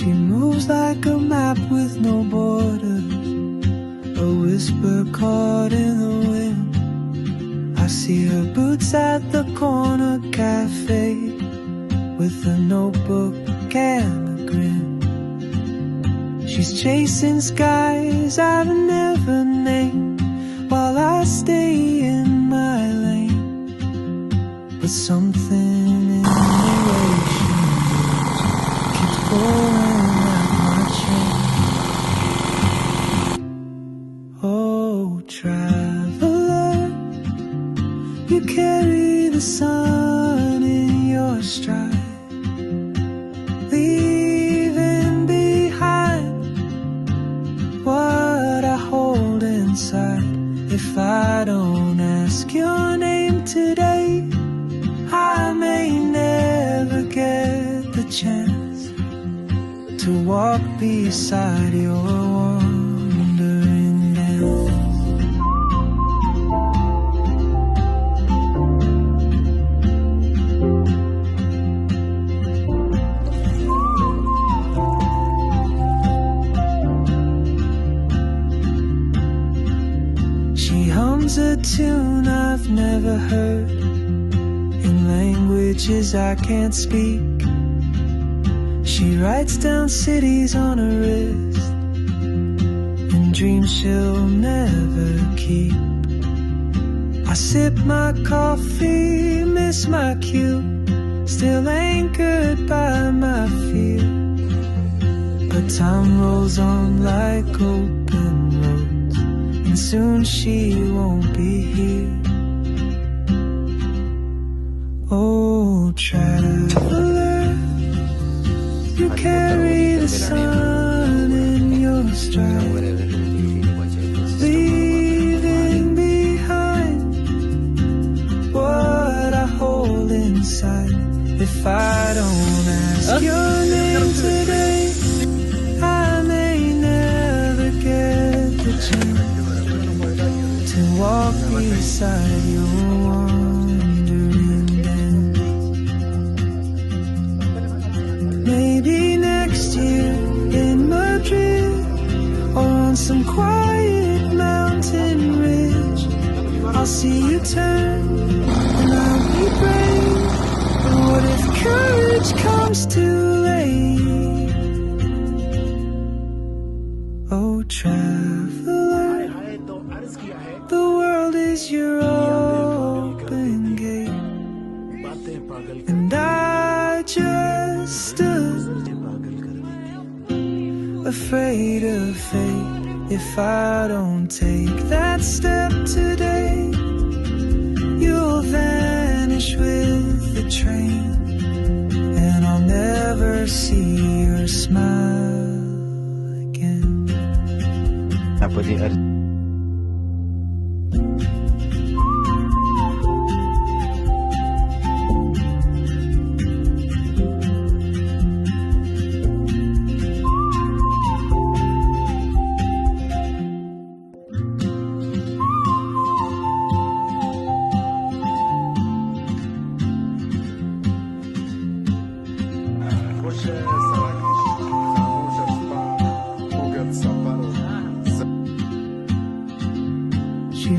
She moves like a map with no borders, a whisper caught in the wind. I see her boots at the corner cafe, with a notebook and a grin. She's chasing skies I've never named, while I stay in my lane. But something in the way she moves keeps pulling at my chain. Oh, traveler, you carry the sun in your stride, leaving behind what I hold inside. If I don't ask your name today, I may never get the chance to walk beside your wandering dance. She hums a tune I've never heard, in languages I can't speak. She writes down cities on her wrist, and dreams she'll never keep. I sip my coffee, miss my cue, still anchored by my fear. But time rolls on like open roads, and soon she won't be here. Oh, traveler, you carry the sun in your stride, leaving behind what I hold inside. If I don't ask your name today, I may never get the chance to walk beside your wandering dance. Maybe next year in Madrid, or on some quiet mountain ridge, I'll see you turn and I'll be brave. But what if courage comes too late? Oh, traveler, the world is your open gate, and I just stood afraid of fate. If I don't take that step today, you'll vanish with the train, and I'll never see your smile again.